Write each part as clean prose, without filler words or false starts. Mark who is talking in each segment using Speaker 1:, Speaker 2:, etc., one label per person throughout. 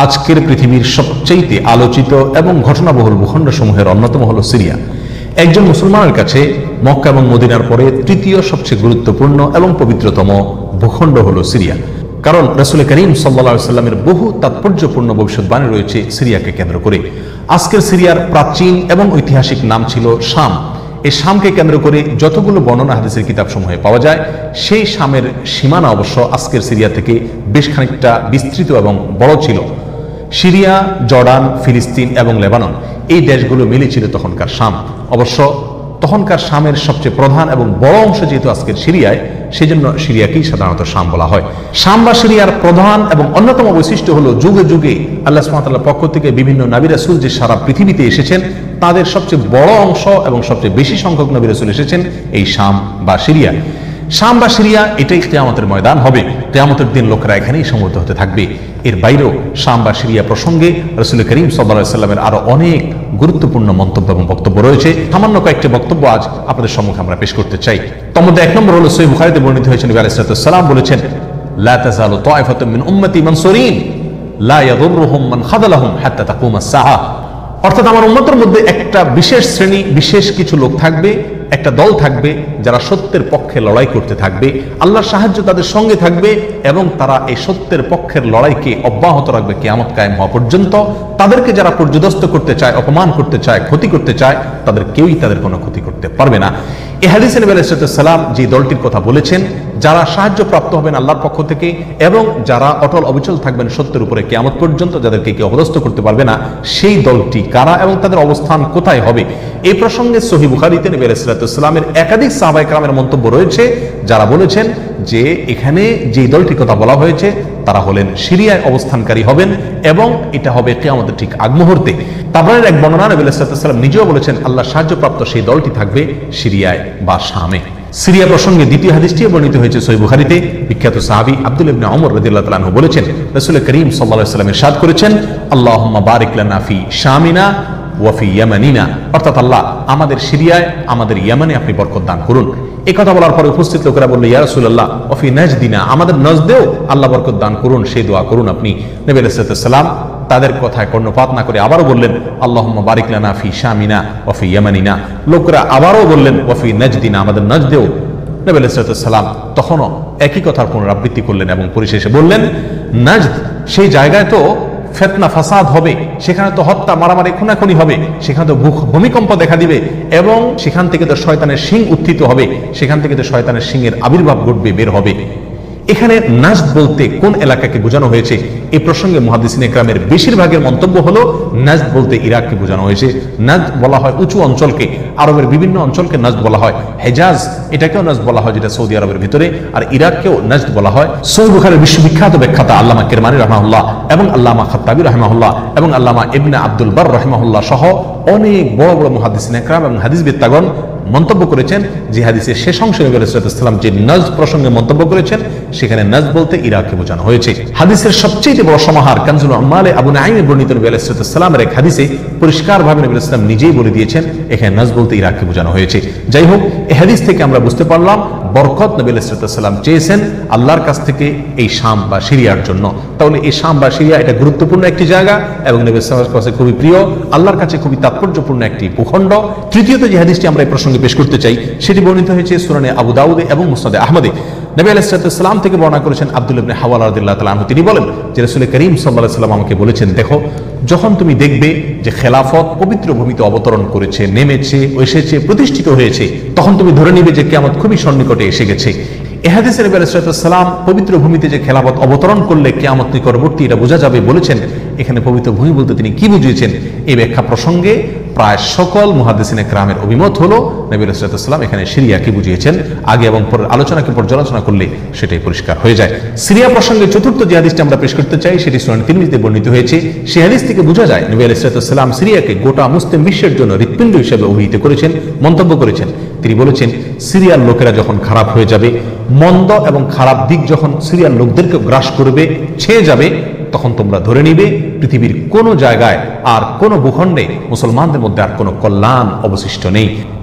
Speaker 1: আজকের পৃথিবীর সবচেয়ে আলোচিত এবং ঘটনাবহুল ভূখণ্ডসমূহের অন্যতম হলো সিরিয়া। একজন মুসলমানের কাছে মক্কা এবং মদিনার পরে তৃতীয় সবচেয়ে গুরুত্বপূর্ণ এবং পবিত্রতম ভূখণ্ড হলো সিরিয়া। কারণ রাসূল করিম সাল্লাল্লাহু আলাইহি সাল্লামের বহু তাৎপর্যপূর্ণ ভবিষ্যৎবাণী রয়েছে সিরিয়াকে কেন্দ্র করে। আজকের সিরিয়ার প্রাচীন এবং ঐতিহাসিক নাম ছিল শাম। এই শামকে কেন্দ্র করে যতগুলো বর্ণনা হাদিসের কিতাবসমূহে পাওয়া যায়, সেই শামের সীমানা অবশ্য আজকের সিরিয়া থেকে বেশ খানিকটা বিস্তৃত এবং বড় ছিল। সিরিয়া, জর্ডান, ফিলিস্তিন এবং লেবানন এই দেশগুলো মিলে ছিল তখনকার শাম। অবশ্য তখনকার শামের সবচেয়ে প্রধান এবং বড় অংশ যেহেতু আজকের সিরিয়ায়, সেই জন্য সিরিয়াকেই সাধারণত শাম বলা হয়। শাম বা সিরিয়ার প্রধান এবং অন্যতম বৈশিষ্ট্য হলো যুগে যুগে আল্লাহ সুবহানাহু ওয়া তাআলার পক্ষ থেকে বিভিন্ন নবী রাসূল যে সারা পৃথিবীতে এসেছেন, তাদের সবচেয়ে বড় অংশ এবং সবচেয়ে বেশি সংখ্যক নবী রাসূল এসেছেন এই শাম বা সিরিয়া। শাম বা সিরিয়া এটাই কিয়ামতের ময়দান হবে। কিয়ামতের দিন লোকেরা এখানেই সমবেত হতে থাকবে। এর বাইরেও শাম বা সিরিয়া প্রসঙ্গে রাসূল করিম সাল্লাল্লাহু আলাইহি সাল্লামের আরো অনেক গুরুত্বপূর্ণ মন্তব্য এবং বক্তব্য রয়েছে। সামান্য কয়েকটি বক্তব্য আজ আপনাদের সম্মুখে আমরা পেশ করতে চাই। তার মধ্যে এক নম্বর হলো সহিহ বুখারীতে বর্ণিত হয়েছে, নবী আলাইহিস সালাম বলেছেন, লা তাযালু তায়ফাতুম মিন উম্মতি মানসুরিন লা ইয়াদুররুহুম মান খাযালাহুম হাত্তা তাকুমাস সাআহ। অর্থাৎ আমার উম্মতের মধ্যে একটা বিশেষ শ্রেণী, বিশেষ কিছু লোক থাকবে, একটা দল থাকবে যারা সত্যের পক্ষে লড়াই করতে থাকবে, আল্লাহর সাহায্য তাদের সঙ্গে থাকবে এবং তারা এই সত্যের পক্ষের লড়াইকে অব্যাহত রাখবে কিয়ামত কায়েম হওয়া পর্যন্ত। তাদেরকে যারা পর্যদস্ত করতে চায়, অপমান করতে চায়, ক্ষতি করতে চায়, তাদের কেউই তাদের কোনো ক্ষতি করতে পারবে না। এই হাদিসে নবী আলাইহিস সালাম যে দলটির কথা বলেছেন, যারা সাহায্য প্রাপ্ত হবেন আল্লাহর পক্ষ থেকে এবং যারা অটল অবিচল থাকবেন সত্যের উপরে কিয়ামত পর্যন্ত, যাদেরকে কেউ অপদস্থ করতে পারবে না, সেই দলটি কারা এবং তাদের অবস্থান কোথায় হবে, এই প্রসঙ্গে সহিহ বুখারীতে নবী আলাইহিস সালামের একাধিক সাহাবায়ে কেরামের মন্তব্য রয়েছে, যারা বলেছেন যে এখানে যে দলটির কথা বলা হয়েছে তারা হলেন সিরিয়ায় অবস্থানকারী হবেন এবং এটা হবে কিয়ামতের ঠিক আগ মুহূর্তে। তাবরানির এক বর্ণনা নবী আলাইহিস সালাম নিজেও বলেছেন আল্লাহর সাহায্যপ্রাপ্ত সেই দলটি থাকবে সিরিয়ায় বা শামে। সিরিয়া প্রসঙ্গে দ্বিতীয় হাদিসটিও বর্ণিত হয়েছে সহিহ বুখারীতে। বিখ্যাত সাহাবী আব্দুল্লাহ ইবনে ওমর রাদিয়াল্লাহু তাআলা আনহু বলেছেন, রাসূল করিম সাল্লাল্লাহু আলাইহি ওয়াসাল্লাম ইরশাদ করেছেন, আল্লাহুম্মা বারিক লানা ফি শামিনা ওয়া ফি ইয়ামানিনা। অর্থাৎ আল্লাহ আমাদের সিরিয়ায়, আমাদের ইয়ামানে আপনি বরকত দান করুন। এই কথা বলার পরে উপস্থিত লোকেরা বলল, ইয়া রাসূলুল্লাহ ওয়া ফি নাজদিনা, আমাদের নজদেও আল্লাহ বরকত দান করুন, সেই দোয়া করুন আপনি। নবী আলাইহিস সালাম তাদের কথায় কর্ণপাত না করে আবারও বললেন, আল্লাহুম্মা বারিক লানা ফি শামিনা ওয়া ফি ইয়ামানিনা। লোকেরা আবারও বললেন, ওয়া ফি নাজদিনা, আমাদের নজদেও। নবী আলাইহিস সালাম তখনও একই কথার পুনরাবৃত্তি করলেন এবং পরিশেষে বললেন, নাজদ সেই জায়গায় তো ফিতনা ফাসাদ হবে, সেখানে তো হত্যা, মারামারি, খুনাখুনি হবে, সেখানে তো ভূমিকম্প দেখা দিবে এবং সেখান থেকে তো শয়তানের শিং উত্থিত হবে, সেখান থেকে তো শয়তানের শিংয়ের আবির্ভাব ঘটবে, বের হবে। এখানে নাজদ বলতে কোন এলাকাকে বোঝানো হয়েছে, এই প্রসঙ্গে মুহাদ্দিসিন ইকরামের বেশিরভাগের মন্তব্য হলো নাজদ বলতে ইরাককে বোঝানো হয়েছে। নাজদ বলা হয় উঁচু অঞ্চলকে, আরবের বিভিন্ন অঞ্চলকে নাজদ বলা হয়। হেজাজ এটাকেও নাজদ বলা হয়, যেটা সৌদি আরবের ভিতরে, আর ইরাককেও নাজদ বলা হয়। সহিহ বুখারীর বিশ্ববিখ্যাত ব্যাখ্যাতা আল্লামা কিরমানি রাহিমাহুল্লাহ এবং আল্লামা খাত্তাবী রাহিমাহুল্লাহ এবং আল্লামা ইবনে আব্দুল বার রাহিমাহুল্লাহ সহ অনেক বড় বড় মুহাদ্দিসিন ইকরাম এবং হাদিসবিদগণ মন্তব্য করেছেন যে হাদিসের শেষ অংশে নবী আলাইহিস সালাম যে নজদ প্রসঙ্গে মন্তব্য করেছেন, সেখানে নজদ বলতে ইরাককে বোঝানো হয়েছে। হাদিসের সবচেয়ে বড় সমাহার কানজুল উম্মালে আবু নাঈমে বর্ণিত নবী আলাইহিস সালামের এক হাদিসে পরিষ্কারভাবে নবী আলাইহিস সালাম নিজেই বলে দিয়েছেন এখানে নজদ বলতে ইরাককে বোঝানো হয়েছে। যাই হোক, এই হাদিস থেকে আমরা বুঝতে পারলাম বরকত নবী আলাইহিস সালাম চেয়েছেন আল্লাহর কাছ থেকে এই শাম বা সিরিয়ার জন্য। তাহলে এই শাম বা সিরিয়া এটা গুরুত্বপূর্ণ একটি জায়গা এবং নবী সাল্লাল্লাহু আলাইহি ওয়াসাল্লামের কাছে খুবই প্রিয়, আল্লাহর কাছে খুবই তাৎপর্যপূর্ণ একটি ভূখণ্ড। তৃতীয়ত যে হাদিসটি আমরা এই প্রসঙ্গে পেশ করতে চাই, সেটি বর্ণিত হয়েছে সুনানে আবু দাউদে এবং মুসনাদে আহমদে। নবী আলাইহিস সালাম থেকে বর্ণনা করেছেন আব্দুল্লাহ ইবনে হাওয়ালা রাদিয়াল্লাহু তাআলা আনহু, তিনি বলেন যে রাসূল করিম সাল্লাল্লাহু আলাইহি ওয়াসাল্লাম আমাকে বলেছেন, দেখো যখন তুমি দেখবে যে খেলাফত পবিত্র ভূমিতে অবতরণ করেছে, নেমেছে, এসেছে, প্রতিষ্ঠিত হয়েছে, তখন তুমি ধরে নিবে যে কিয়ামত খুবই সন্নিকটে এসে গেছে। এই হাদিসে নবী আলাইহিস সালাম পবিত্র ভূমিতে যে খেলাফত অবতরণ করলে কিয়ামত নিকটবর্তী এটা বোঝা যাবে বলেছেন। এখানে পবিত্র ভূমি বলতে তিনি কি বুঝিয়েছেন, এই ব্যাখ্যা প্রসঙ্গে প্রায় সকল মুহাদ্দিসিন ইকরামের অভিমত হলো নবী আলাইহিস সালাম এখানে সিরিয়াকে বুঝিয়েছেন। আগে এবং পরের আলোচনাকে পর্যালোচনা করলে সেটাই পরিষ্কার হয়ে যায়। সিরিয়া প্রসঙ্গে চতুর্থ যে হাদিসটি আমরা পেশ করতে চাই, সেটি সুনান তিরমিজিতে বর্ণিত হয়েছে। সেই হাদিস থেকে বোঝা যায় নবী আলাইহিস সালাম সিরিয়াকে গোটা মুসলিম বিশ্বের জন্য হৃৎপিণ্ড হিসেবে অভিহিত করেছেন, মন্তব্য করেছেন। তিনি বলেছেন, সিরিয়ার লোকেরা যখন খারাপ হয়ে যাবে, মন্দ এবং খারাপ দিক যখন সিরিয়ার লোকদেরকে গ্রাস করবে, ছেয়ে যাবে, তখন তোমরা ধরে নিবে পৃথিবীর কোনো জায়গায় আর কোনো ভূখণ্ডে মুসলমানদের মধ্যে আর কোনো কল্যাণ অবশিষ্ট নেই।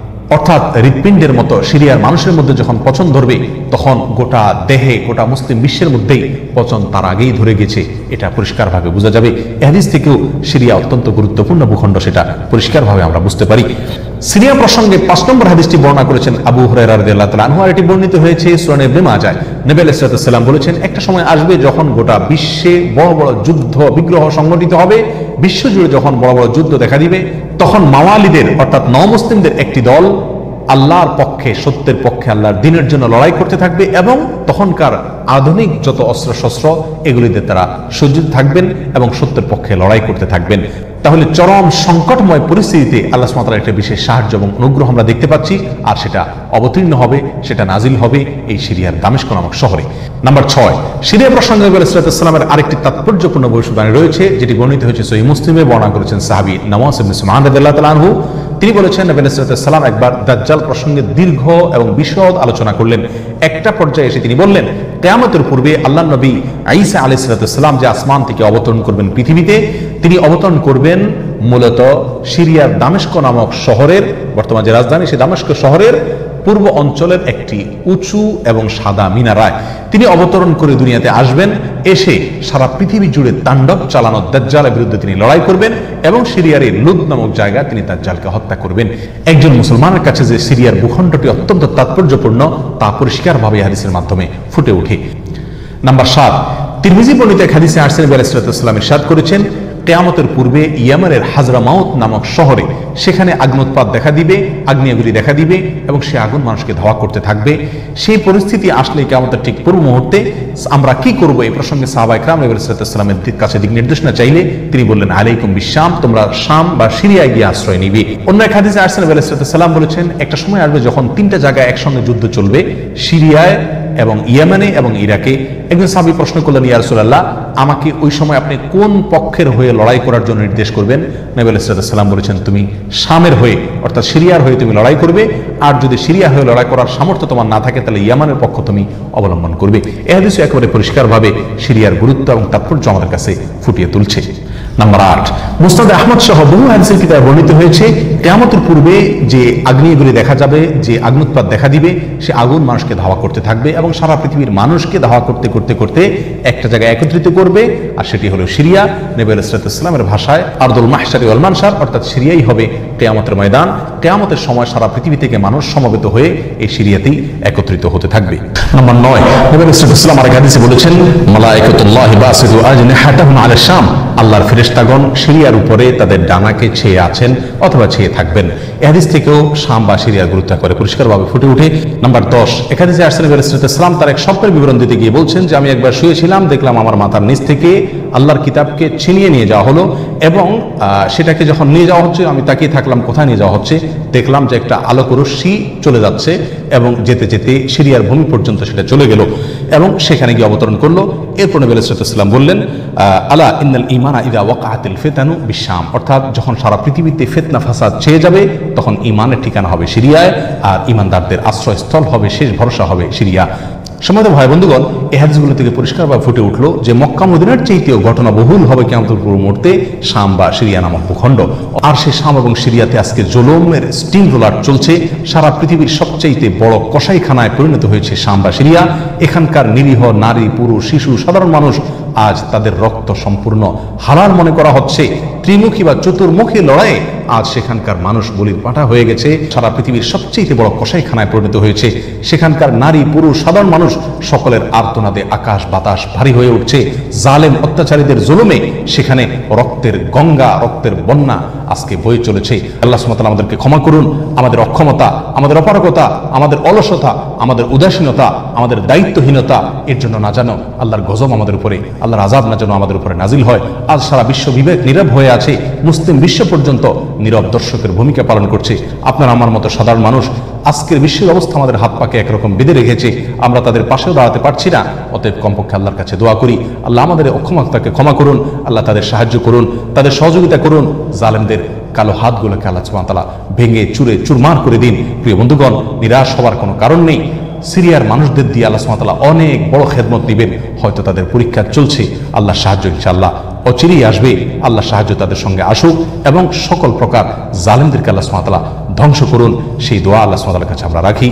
Speaker 1: অর্থাৎ হৃৎপিণ্ডের মতো সিরিয়ার মানুষের মধ্যে যখন পচন ধরবে তখন গোটা দেহে, গোটা মুসলিম বিশ্বের মধ্যেই পচন তার আগেই ধরে গেছে, এটা পরিষ্কারভাবে বোঝা যাবে। এই হাদিস থেকেও সিরিয়া অত্যন্ত গুরুত্বপূর্ণ ভূখণ্ড, সেটা পরিষ্কারভাবে আমরা বুঝতে পারি। সিরিয়া প্রসঙ্গে 5 নম্বর হাদিসটি বর্ণনা করেছেন আবু হুরায়রা রাদিয়াল্লাহু তাআলা আনহু। এটি বর্ণিত হয়েছে সুনান ইবনে মাজাহ। নবী আলাইহিস সালাম বলেছেন, একটা সময় আসবে যখন গোটা বিশ্বে বড় বড় যুদ্ধ বিগ্রহ সংগঠিত হবে, বিশ্বজুড়ে যখন বড় বড় যুদ্ধ দেখা দিবে, তখন মাওয়ালিদের অর্থাৎ নওমুসলিমদের একটি দল আল্লাহর পক্ষে, সত্যের পক্ষে, আল্লাহর দ্বীনের জন্য লড়াই করতে থাকবে এবং তখনকার আধুনিক যত অস্ত্র শস্ত্র এগুলিতে তারা সজ্জিত থাকবেন এবং সত্যের পক্ষে লড়াই করতে থাকবেন। তাহলে চরম সংকটময় পরিস্থিতিতে আল্লাহ সুবহানাহু ওয়া তাআলার একটা বিশেষ সাহায্য এবং অনুগ্রহ আমরা দেখতে পাচ্ছি, আর সেটা অবতীর্ণ হবে, সেটা নাজিল হবে এই সিরিয়ার দামেস্ক নামক শহরে। নাম্বার 6, সিরিয়া প্রসঙ্গে নবী আলাইহিস সালামের আরেকটি তাৎপর্যপূর্ণ ভবিষ্যদ্বাণী রয়েছে, যেটি বর্ণিত হয়েছে সহিহ মুসলিমে। বর্ণনা করেছেন সাহাবী নওয়াস ইবনে সুমাআন রাদিয়াল্লাহু তাআলা আনহু। তিনি বলেছেন, নবী আলাইহিস সালাম একবার দাজ্জাল প্রসঙ্গে দীর্ঘ এবং বিশদ আলোচনা করলেন। একটা পর্যায়ে এসে তিনি বললেন, কিয়ামতের পূর্বে আল্লাহর নবী ঈসা আলাইহিস সালাম যে আসমান থেকে অবতরণ করবেন পৃথিবীতে, তিনি অবতরণ করবেন মূলত সিরিয়ার দামেস্ক নামক শহরের, বর্তমান যে রাজধানী সেই দামেস্ক শহরের পূর্ব অঞ্চলের একটি উঁচু এবং সাদা মিনারায় তিনি অবতরণ করে দুনিয়াতে আসবেন। এসে সারা পৃথিবী জুড়ে তাণ্ডব চালানো দাজ্জালের বিরুদ্ধে তিনি লড়াই করবেন এবং সিরিয়ার এই লুদ নামক জায়গায় তিনি দাজ্জালকে হত্যা করবেন। একজন মুসলমানের কাছে যে সিরিয়ার ভূখণ্ডটি অত্যন্ত তাৎপর্যপূর্ণ তা পরিষ্কারভাবে হাদিসের মাধ্যমে ফুটে ওঠে। নাম্বার 7, তিরমিজি বর্ণিত এক হাদিসে আসছে নবী আলাইহিস সালাম ইরশাদ করেছেন, কিয়ামতের পূর্বে ইয়ামানের হাজরামাউত নামক শহরে সেখানে আগ্নোৎপাত দেখা দিবে, আগ্নেয়গিরি দেখা দিবে এবং সে আগুন মানুষকে ধাওয়া করতে থাকবে। সেই পরিস্থিতি আসলে কিয়ামতের ঠিক পূর্ব মুহূর্তে আমরা কি করব, এই প্রসঙ্গে সাহাবায়ে কেরাম নবী আলাইহিস সালামের কাছে দিক নির্দেশনা চাইলে তিনি বললেন, আলাইকুম বিশাম, তোমরা শাম বা সিরিয়ায় গিয়ে আশ্রয় নিবে। অন্য এক হাদিসে আসছে নবী আলাইহিস সালাম বলেছেন, একটা সময় আসবে যখন 3টা জায়গায় একসঙ্গে যুদ্ধ চলবে, সিরিয়ায় এবং ইয়েমেনে এবং ইরাকে। একজন সাহাবী প্রশ্ন করলেন, ইয়া রাসূলুল্লাহ, আমাকে ওই সময় আপনি কোন পক্ষের হয়ে লড়াই করার জন্য নির্দেশ করবেন? নবী আলাইহিস সালাম বলেছেন, তুমি শামের হয়ে অর্থাৎ সিরিয়ার হয়ে তুমি লড়াই করবে, আর যদি সিরিয়া হয়ে লড়াই করার সামর্থ্য তোমার না থাকে তাহলে ইয়ামানের পক্ষ তুমি অবলম্বন করবে। এই হাদিসে একেবারে পরিষ্কারভাবে সিরিয়ার গুরুত্ব এবং তাৎপর্য আমাদের কাছে ফুটিয়ে তুলছে। নাম্বার 8, মুসনাদ আহমদ সহ বহু হাদিসের কিতাবে বর্ণিত হয়েছে, কিয়ামতের পূর্বে যে আগ্নেয়গিরি দেখা যাবে, যে আগ্নোৎপাত দেখা দিবে, সে আগুন মানুষকে ধাওয়া করতে থাকবে এবং সারা পৃথিবীর মানুষকে ধাওয়া করতে করতে করতে একটা জায়গায় একত্রিত করবে, আর সেটি হলো সিরিয়া। নবী আলাইহিস সালামের ভাষায় আরদুল মাহশারি ওয়াল মানশার, অর্থাৎ সিরিয়াই হবে কিয়ামতের ময়দান। কিয়ামতের সময় সারা পৃথিবী থেকে মানুষ সমবেত হয়ে এই সিরিয়াতেই একত্রিত হতে থাকবে। নাম্বার 9, নবী আলাইহিস সালাম আরেক হাদিসে বলেছেন, মালায়েকাতুল্লাহি বাসিতু আজনিহাতাহুম আলা শাম, আল্লাহর ফেরেশতাগণ সিরিয়ার উপরে তাদের ডানাকে ছেয়ে আছেন অথবা ছেয়ে থাকবেন। এই হাদিস থেকেও শাম বা সিরিয়ার গুরুত্ব করে পরিষ্কারভাবে ফুটে ওঠে। নাম্বার 10, এক হাদিসে আসছে নবী আলাইহিস সালাম তার এক স্বপ্নের বিবরণ দিতে গিয়ে বলছেন যে, আমি একবার শুয়েছিলাম, দেখলাম আমার মাথার নিচ থেকে আল্লাহর কিতাবকে ছিনিয়ে নিয়ে যাওয়া হলো এবং সেটাকে যখন নিয়ে যাওয়া হচ্ছে আমি তাকিয়ে থাকলাম কোথায় নিয়ে যাওয়া হচ্ছে। দেখলাম যে একটা আলোক রশ্মি চলে যাচ্ছে এবং যেতে যেতে সিরিয়ার ভূমি পর্যন্ত সেটা চলে গেল এবং সেখানে গিয়ে অবতরণ করলো। এরপর নবী আলাইহিস সালাম বললেন, আলা ইন্নাল ঈমানা ইযা ওয়াকাআতিল ফিতানু বিশাম, অর্থাৎ যখন সারা পৃথিবীতে ফিতনা ফাসাদ ছেয়ে যাবে তখন ঈমানের ঠিকানা হবে সিরিয়ায়, আর ঈমানদারদের আশ্রয়স্থল হবে, শেষ ভরসা হবে সিরিয়া। সম্মানিত ভাই বন্ধুগণ, এই হাদিসগুলো থেকে পরিষ্কারভাবে ফুটে উঠলো যে মক্কা মদিনার চাইতেও ঘটনা বহুল হবে কিয়ামতের পূর্ব মুহূর্তে শাম বা সিরিয়া নামক ভূখণ্ড। আর সেই শাম এবং সিরিয়াতে আজকে জুলুমের স্টিম রোলার চলছে। সারা পৃথিবীর সবচাইতে বড় কসাইখানায় পরিণত হয়েছে শাম বা সিরিয়া। এখানকার নিরীহ নারী, পুরুষ, শিশু, সাধারণ মানুষ আজ তাদের রক্ত সম্পূর্ণ হালাল মনে করা হচ্ছে। ত্রিমুখী বা চতুর্মুখী লড়াইয়ে আজ সেখানকার মানুষ বলির পাঁঠা হয়ে গেছে। সারা পৃথিবীর সবচেয়ে বড় কসাইখানায় পরিণত হয়েছে। সেখানকার নারী, পুরুষ, সাধারণ মানুষ সকলের আর্তনাদে আকাশ বাতাস ভারী হয়ে উঠছে। জালেম অত্যাচারীদের জুলুমে সেখানে রক্তের গঙ্গা, রক্তের বন্যা আজকে বয়ে চলেছে। আল্লাহ সুবহানাহু ওয়া তাআলা আমাদেরকে ক্ষমা করুন। আমাদের অক্ষমতা, আমাদের অপারগতা, আমাদের অলসতা, আমাদের উদাসীনতা, আমাদের দায়িত্বহীনতা এর জন্য না জানো আল্লাহর গজব আমাদের উপরে, আল্লাহর আযাব না যেন আমাদের উপরে নাজিল হয়। আজ সারা বিশ্ব বিবেক নীরব হয়ে আছে, মুসলিম বিশ্ব পর্যন্ত নীরব দর্শকের ভূমিকা পালন করছে। আপনার আমার মতো সাধারণ মানুষ আজকের বিশ্বের অবস্থা আমাদের হাত পাকে একরকম বেঁধে রেখেছে, আমরা তাদের পাশেও দাঁড়াতে পারছি না। অতএব কমপক্ষে আল্লাহর কাছে দোয়া করি, আল্লাহ আমাদের অক্ষমতাকে ক্ষমা করুন, আল্লাহ তাদের সাহায্য করুন, তাদের সহযোগিতা করুন। জালেমদের কালো হাতগুলোকে আল্লাহ সুবহানাহু ওয়া তাআলা ভেঙে চুরে চুরমার করে দিন। প্রিয় বন্ধুগণ, নিরাশ হওয়ার কোনো কারণ নেই। সিরিয়ার মানুষদের দিয়ে আল্লাহ সুবহানাহু ওয়া তাআলা অনেক বড় খেদমত দিবেন। হয়তো তাদের পরীক্ষা চলছে, আল্লাহর সাহায্য ইনশাআল্লাহ অচিরেই আসবে। আল্লাহ সাহায্য তাদের সঙ্গে আসুক এবং সকল প্রকার জালেমদেরকে আল্লাহ সুবহানাহু ওয়া তাআলা ধ্বংস করুন, সেই দোয়া আল্লাহ সুবহানাহু ওয়া তাআলার কাছে আমরা রাখি।